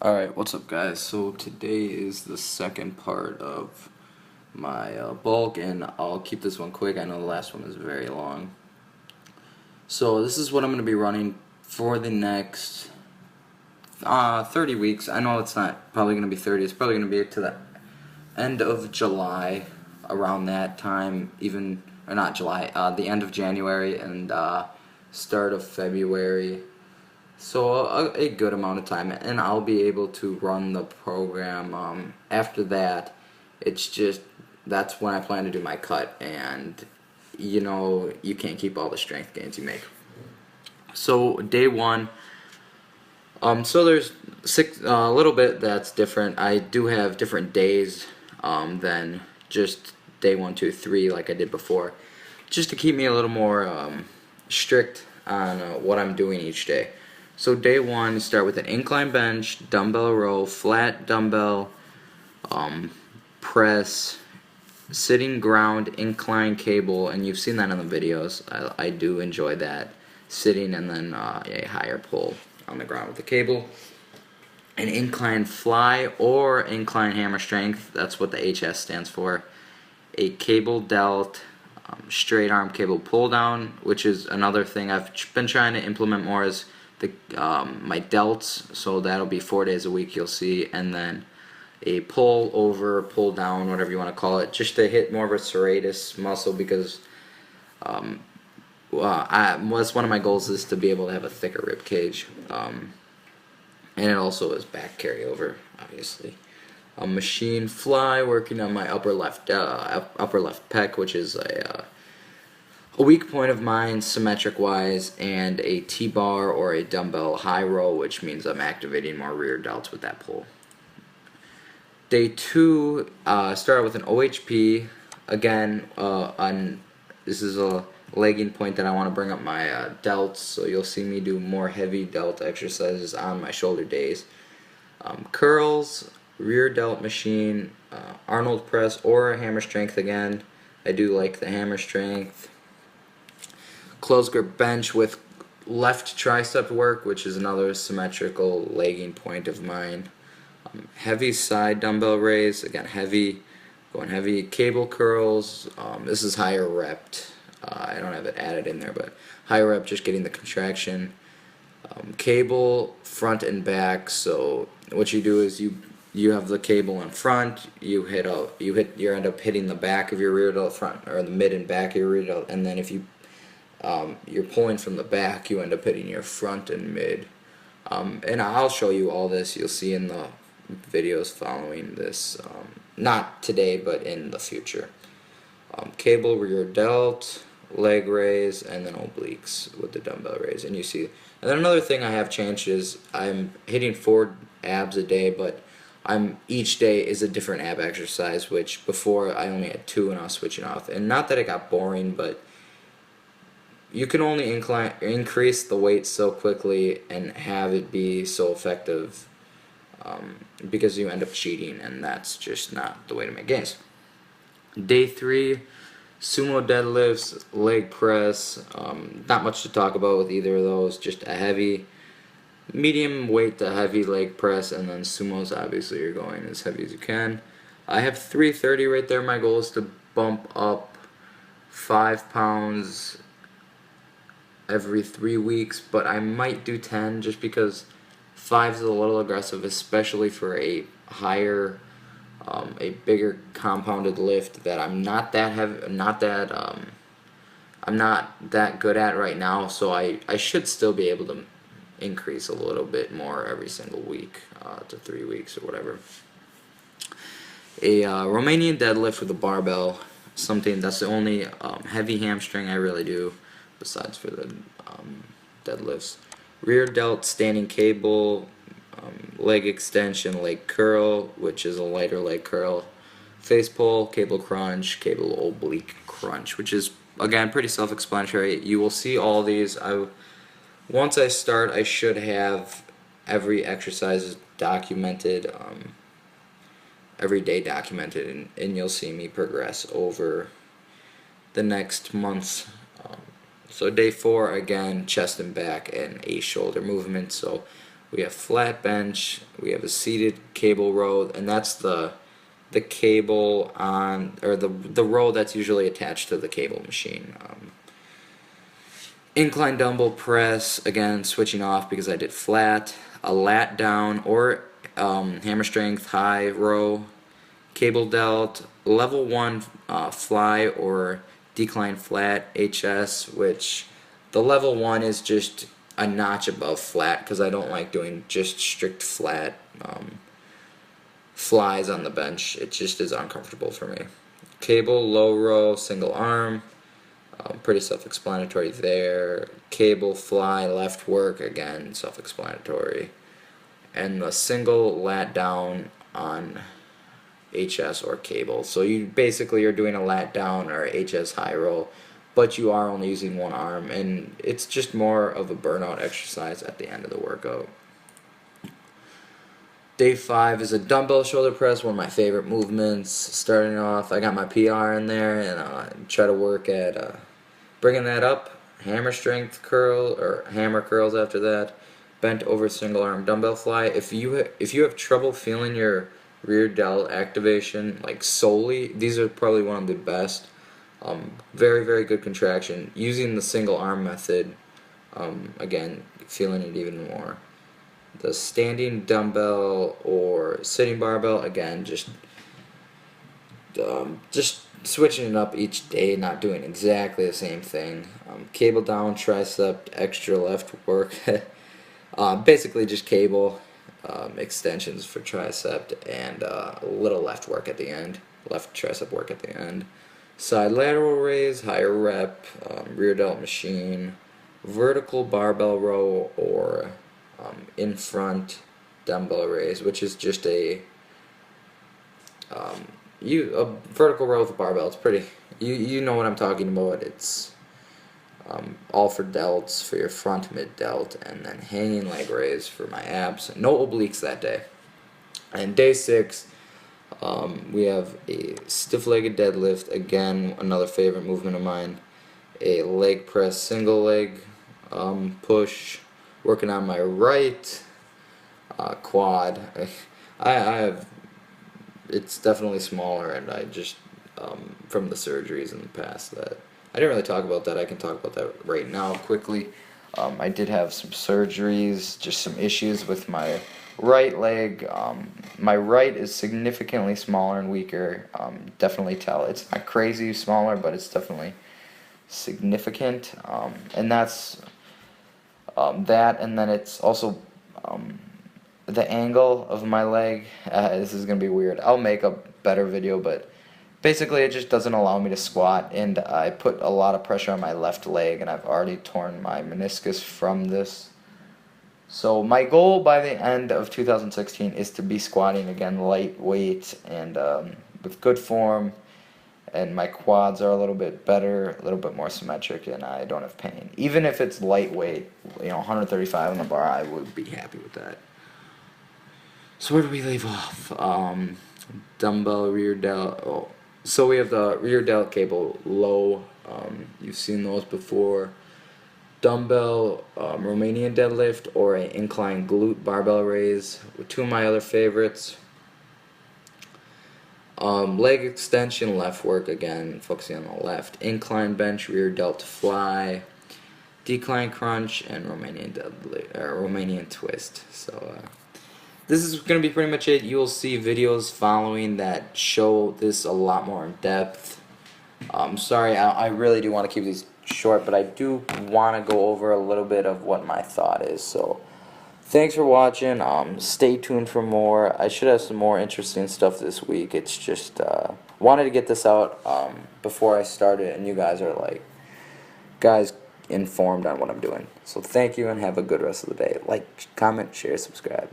Alright, what's up guys? So today is the second part of my bulk, and I'll keep this one quick. I know the last one is very long. So this is what I'm going to be running for the next 30 weeks. I know it's not probably going to be 30, it's probably going to be to the end of July, around that time, even, or not July, the end of January and start of February. So a good amount of time, and I'll be able to run the program. After that, it's just that's when I plan to do my cut, and you can't keep all the strength gains you make. So day one, so there's a little bit that's different. I do have different days than just day 1, 2, 3 like I did before, just to keep me a little more strict on what I'm doing each day. So day one, start with an incline bench, dumbbell row, flat dumbbell press, sitting ground, incline cable, and you've seen that in the videos. I do enjoy that, sitting and then a higher pull on the ground with the cable. An incline fly or incline hammer strength, that's what the HS stands for. A cable delt, straight arm cable pull down, which is another thing I've been trying to implement more, is my delts, so that'll be 4 days a week you'll see, and then a pull over, pull down, whatever you want to call it, just to hit more of a serratus muscle, because that's one of my goals, is to be able to have a thicker rib cage, and it also is back carryover, obviously. A machine fly, working on my upper left pec, which is a weak point of mine symmetric wise, and a T-bar or a dumbbell high row, which means I'm activating more rear delts with that pull. Day two, start with an OHP. Again, this is a legging point that I want to bring up my delts, so you'll see me do more heavy delt exercises on my shoulder days. Curls, rear delt machine, Arnold press or hammer strength again. I do like the hammer strength. Close grip bench with left tricep work, which is another symmetrical legging point of mine. Heavy side dumbbell raise, again heavy, going heavy. Cable curls, this is higher rep. I don't have it added in there, but higher rep, just getting the contraction. Cable front and back, so what you do is you have the cable in front, you end up hitting the back of your rear delt front, or the mid and back of your rear delt, and then if you're pulling from the back, you end up hitting your front and mid. And I'll show you all this, you'll see in the videos following this, not today but in the future. Cable rear delt, leg raise, and then obliques with the dumbbell raise, and you see. And then another thing I have changed is I'm hitting 4 abs a day, but each day is a different ab exercise, which before I only had 2 and I was switching off. And not that it got boring, but you can only increase the weight so quickly and have it be so effective, because you end up cheating, and that's just not the way to make gains. Day 3, sumo deadlifts, leg press, not much to talk about with either of those, just a heavy, medium weight to heavy leg press, and then sumos, obviously you're going as heavy as you can. I have 330 right there. My goal is to bump up 5 pounds every 3 weeks, but I might do 10 just because 5 is a little aggressive, especially for a higher, a bigger compounded lift that I'm not that heavy, I'm not that good at right now. So I should still be able to increase a little bit more every single week, to 3 weeks or whatever. A Romanian deadlift with a barbell, something that's the only heavy hamstring I really do, besides for the deadlifts. Rear delt standing cable, leg extension, leg curl, which is a lighter leg curl. Face pull, cable crunch, cable oblique crunch, which is again pretty self-explanatory. You will see all these. Once I start, I should have every exercise documented, every day documented, and you'll see me progress over the next months. So day 4, again, chest and back and a shoulder movement. So we have flat bench, we have a seated cable row, and that's the cable on, or the row that's usually attached to the cable machine. Incline dumbbell press, again switching off because I did flat, a lat down or hammer strength high row, cable delt, level 1 fly or decline flat HS, which the level 1 is just a notch above flat because I don't like doing just strict flat flies on the bench. It just is uncomfortable for me. Cable low row single arm, pretty self-explanatory there. Cable fly left work, again self-explanatory. And the single lat down on HS or cable. So you basically are doing a lat down or HS high row, but you are only using one arm, and it's just more of a burnout exercise at the end of the workout. Day 5 is a dumbbell shoulder press, one of my favorite movements. Starting off, I got my PR in there, and try to work at bringing that up. Hammer strength curl, or hammer curls after that. Bent over single arm dumbbell fly. If you have trouble feeling your rear delt activation like solely, these are probably one of the best. Very, very good contraction. Using the single arm method, again, feeling it even more. The standing dumbbell or sitting barbell, again, just switching it up each day, not doing exactly the same thing. Cable down, tricep, extra left work. Basically just cable extensions for tricep and a little left work at the end, left tricep work at the end. Side lateral raise, higher rep, rear delt machine, vertical barbell row, or in front dumbbell raise, which is just a vertical row with a barbell. It's pretty, you know what I'm talking about. It's all for delts for your front mid delt, and then hanging leg raise for my abs. No obliques that day. And day 6, we have a stiff-legged deadlift, again another favorite movement of mine. A leg press single leg push, working on my right quad. I have, it's definitely smaller, and I just from the surgeries in the past that I didn't really talk about that. I can talk about that right now quickly. I did have some surgeries, just some issues with my right leg. My right is significantly smaller and weaker. Definitely tell. It's not crazy smaller, but it's definitely significant. And that's that, and then it's also the angle of my leg. This is going to be weird. I'll make a better video, but basically it just doesn't allow me to squat, and I put a lot of pressure on my left leg, and I've already torn my meniscus from this. So my goal by the end of 2016 is to be squatting again lightweight and with good form, and my quads are a little bit better, a little bit more symmetric, and I don't have pain. Even if it's lightweight, 135 on the bar, I would be happy with that. So where do we leave off? Dumbbell rear delt. Oh. So we have the rear delt cable low. You've seen those before. Dumbbell Romanian deadlift or an incline glute barbell raise were two of my other favorites. Leg extension left work, again focusing on the left. Incline bench rear delt fly, decline crunch, and Romanian deadlift or Romanian twist. So this is going to be pretty much it. You will see videos following that show this a lot more in depth. Sorry, I really do want to keep these short, but I do want to go over a little bit of what my thought is. So thanks for watching. Stay tuned for more. I should have some more interesting stuff this week. It's just wanted to get this out before I started, and you guys are informed on what I'm doing. So thank you, and have a good rest of the day. Like, comment, share, subscribe.